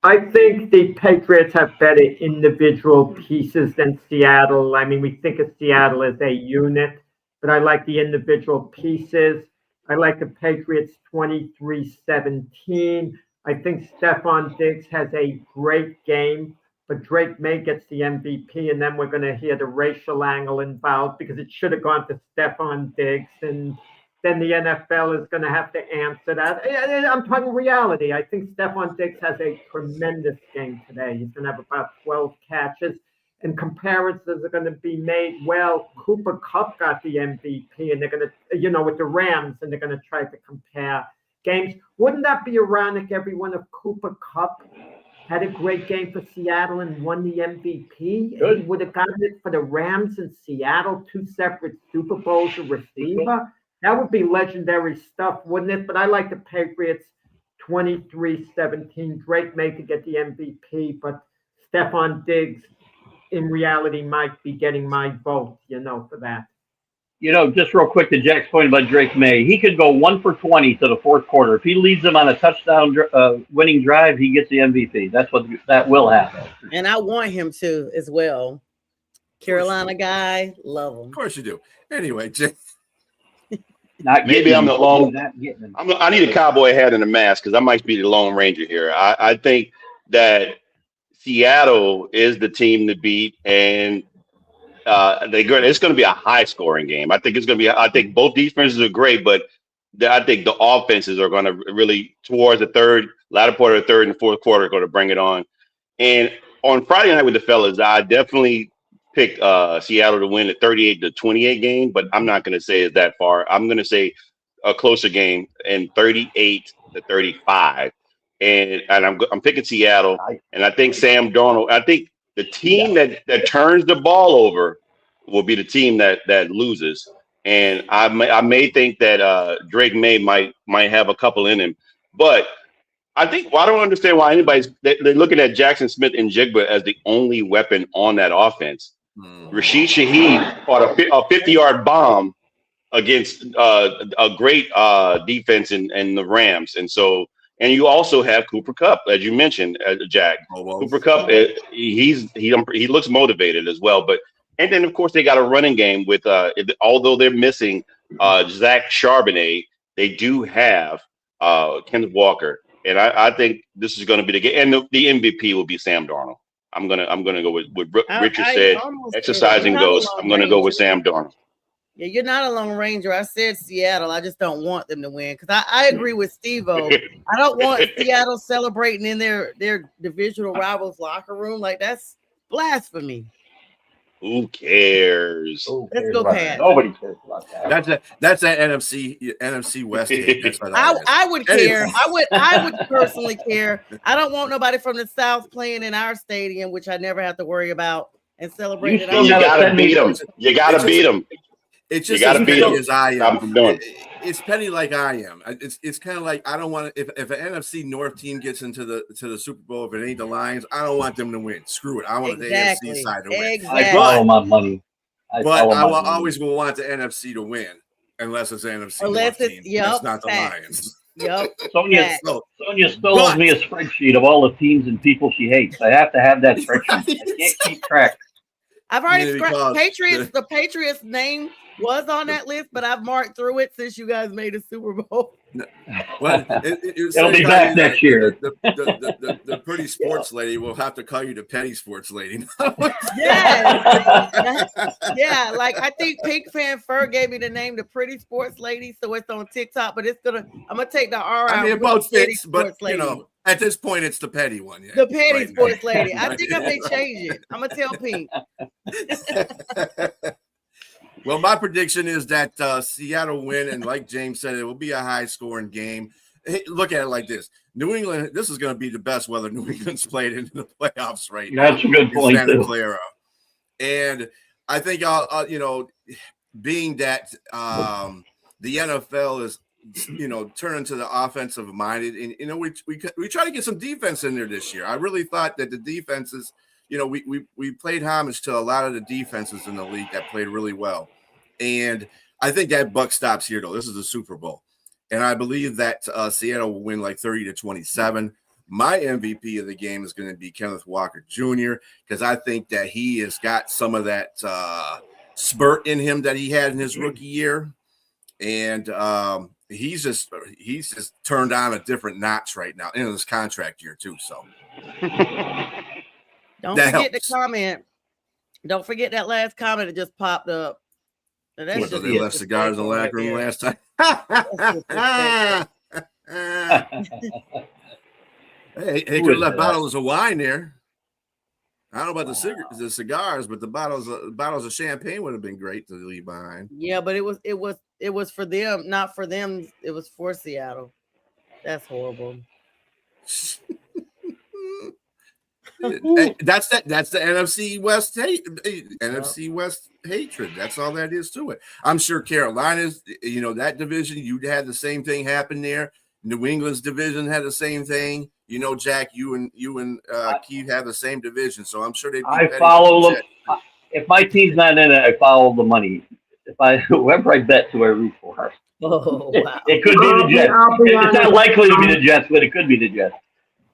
I think the Patriots have better individual pieces than Seattle. I mean, we think of Seattle as a unit, but I like the individual pieces. I like the Patriots 23-17. I think Stephon Diggs has a great game, but Drake May gets the MVP, and then we're going to hear the racial angle involved because it should have gone to Stephon Diggs, and then the NFL is going to have to answer that. I'm talking reality. I think Stephon Diggs has a tremendous game today. He's going to have about 12 catches, and comparisons are going to be made. Well, Cooper Kupp got the MVP, and they're going to, with the Rams, and they're going to try to compare games. Wouldn't that be ironic? Everyone of Cooper Kupp had a great game for Seattle and won the MVP. Good. He would have gotten it for the Rams in Seattle, 2 separate Super Bowls, a receiver. That would be legendary stuff, wouldn't it? But I like the Patriots 23-17. Drake May to get the MVP, but Stephon Diggs in reality might be getting my vote, for that.
Just real quick to Jack's point about Drake May, he could go 1 for 20 to the fourth quarter. If he leads them on a touchdown winning drive, he gets the MVP. That will happen.
And I want him to as well. Carolina guy, love him.
Of course you do. Anyway, Jack.
Maybe I'm the lone. I need a cowboy hat and a mask because I might be the Lone Ranger here. I think that Seattle is the team to beat, and it's going to be a high-scoring game. I think it's going to be. I think both defenses are great, but I think the offenses are going to really towards the latter part of the third and fourth quarter are going to bring it on. And on Friday night with the fellas, I definitely picked Seattle to win a 38-28 game, but I'm not going to say it's that far. I'm going to say a closer game in 38-35, and I'm picking Seattle. And I think Sam Darnold. I think the team that turns the ball over will be the team that loses. And I may think that Drake May might have a couple in him, but I don't understand why they're looking at Jackson Smith and Jigba as the only weapon on that offense. Rashid Shaheed caught a 50-yard bomb against a great defense in the Rams, and you also have Cooper Kupp, as you mentioned, Jack. Cooper Kupp, he looks motivated as well, and then of course they got a running game with although they're missing Zach Charbonnet, they do have Kenneth Walker, and I think this is going to be the game, and the MVP will be Sam Darnold. I'm gonna go with Richard said, exercising ghost. I'm gonna go with Sam Darnold.
Yeah, you're not a Lone Ranger. I said Seattle. I just don't want them to win because I agree with Steve-O. I don't want Seattle celebrating in their divisional rivals' locker room. Like, that's blasphemy.
Who cares?
Who
Let's
cares
go,
about
Pat.
that? Nobody cares about that.
That's an NFC West hate. That's what that is.
I would
Anyway.
care. I would personally care. I don't want nobody from the South playing in our stadium, which I never have to worry about and celebrate it.
still
You
gotta
gotta
send me-
beat them. You gotta beat them.
It's
You
just
gotta
as
beat
petty
'em.
as I
Stop
am.
them doing.
It's petty like I am. It's kind of like I don't want if an NFC North team gets into the Super Bowl, if it ain't the Lions, I don't want them to win. Screw it. I want the AFC side to win.
I
Exactly.
follow my money.
But I will always will want the NFC to win, unless it's NFC
Unless
North
it's-
team.
yep,
That's not the
facts.
Lions.
Yep.
Sonia,
Fact.
Sonia still owes me a spreadsheet of all the teams and people she hates. I have to have that spreadsheet. I can't keep track.
I've already
Yeah,
scratched
because
Patriots. The Patriots name was on that list, but I've marked through it since you guys made a Super Bowl.
Well,
It'll be back next year.
The pretty sports lady will have to call you the petty sports lady.
Yeah. Yeah, like I think Pink Fan Fur gave me the name the Pretty Sports Lady, so it's on TikTok, but I'm gonna take the R out.
I mean, it
with
both
Petty
fits, but
Sports Lady.
you know, at this point, it's the petty one. Yeah,
The Petty
right
Sports
now.
Lady. I think I may change it. I'm gonna tell Pink.
Well, my prediction is that Seattle win, and like James said, it will be a high-scoring game. Hey, look at it like this: New England. This is going to be the best weather New England's played into the playoffs right now.
That's a good
in
point,
Santa
too.
Clara. And I think I'll you know, being that the NFL is, you know, turning to the offensive minded, and you know, we try to get some defense in there this year. I really thought that the defenses, you know, we played homage to a lot of the defenses in the league that played really well, and I think that buck stops here though. This is the Super Bowl, and I believe that Seattle will win like 30-27. My MVP of the game is going to be Kenneth Walker Jr. because I think that he has got some of that spurt in him that he had in his rookie year, and he's just turned on a different notch right now in his contract year too. So
Don't
That
forget
helps.
the comment. Don't forget that last comment that just popped up. And that's
what,
just
they left cigars in the locker room last time. Hey, could have left bottles of wine there. I don't know about the cigars, but the bottles of champagne would have been great to leave behind.
Yeah, but it was for them, not for them. It was for Seattle. That's horrible.
That's the NFC West NFC West hatred. That's all that is to it. I'm sure Carolina's, you know, that division, you had the same thing happen there. New England's division had the same thing. You know, Jack, you and Keith have the same division, so I'm sure
I follow them. If my team's not in it, I follow the money. Whoever I bet to, I root for.
Oh, wow.
It could be the Jets. It's not likely to be the Jets, but it could be the Jets.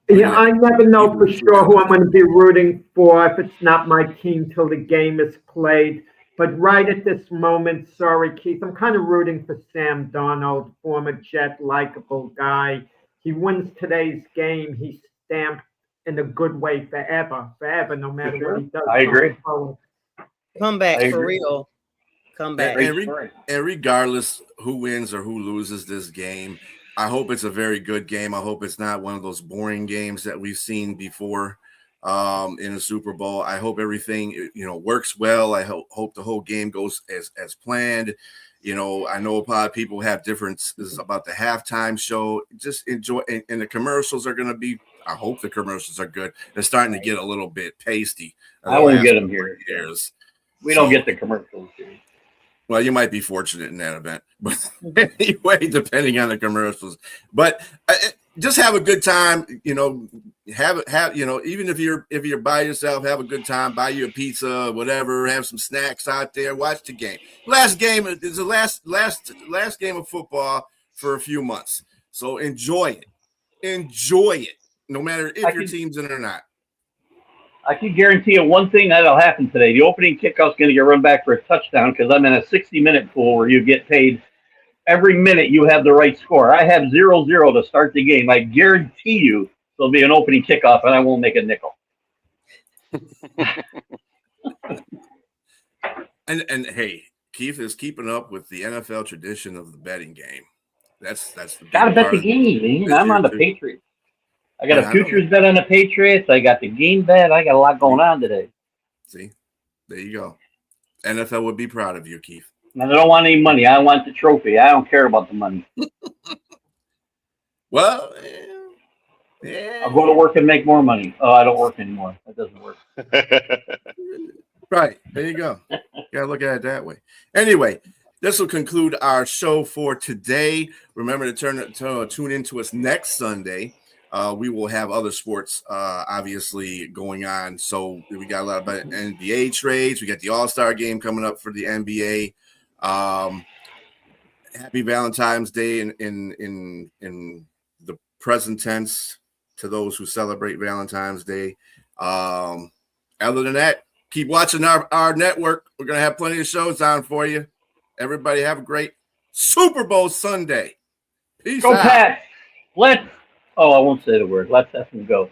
Yeah, I never know for sure who I'm going to be rooting for if it's not my team till the game is played. But right at this moment, sorry, Keith, I'm kind of rooting for Sam Darnold, former Jet, likable guy. He wins today's game. He's stamped in a good way forever, no matter what he does.
I agree.
Come back
I
for
agree.
real. Come back.
And regardless who wins or who loses this game, I hope it's a very good game. I hope it's not one of those boring games that we've seen before in the Super Bowl. I hope everything, you know, works well. I hope the whole game goes as planned. You know, I know a lot of people have differences about the halftime show. Just enjoy, and the commercials are going to be, I hope the commercials are good. They're starting to get a little bit pasty.
I won't get them here.
Years.
We don't get the commercials here.
Well, you might be fortunate in that event, but anyway, depending on the commercials. But just have a good time. You know, have you know, even if you're by yourself, have a good time. Buy you a pizza, whatever. Have some snacks out there. Watch the game. Last game is the last game of football for a few months. So enjoy it. Enjoy it, no matter if your team's in it or not.
I can guarantee you one thing that'll happen today. The opening kickoff's going to get run back for a touchdown because I'm in a 60-minute pool where you get paid every minute you have the right score. I have 0-0 to start the game. I guarantee you there'll be an opening kickoff and I won't make a nickel.
And hey, Keith is keeping up with the NFL tradition of the betting game. That's the
Gotta
big
bet
part
the
of
game, man. I'm on the Patriots. I got
Yeah,
a futures bet on the Patriots. I got the game bet. I got a lot going on today.
See, There you go. NFL would be proud of you, Keith.
And I don't want any money. I want the trophy. I don't care about the money.
Well, yeah.
I'll go to work and make more money. Oh, I don't work anymore. That doesn't work.
Right. There you go. Gotta look at it that way. Anyway, this will conclude our show for today. Remember to tune in to us next Sunday. We will have other sports obviously going on. So we got a lot about NBA trades. We got the All-Star game coming up for the NBA. Happy Valentine's Day in the present tense to those who celebrate Valentine's Day. Other than that, keep watching our network. We're going to have plenty of shows on for you. Everybody have a great Super Bowl Sunday. Peace
Go
out.
Pat. I won't say the word. Let's effing go.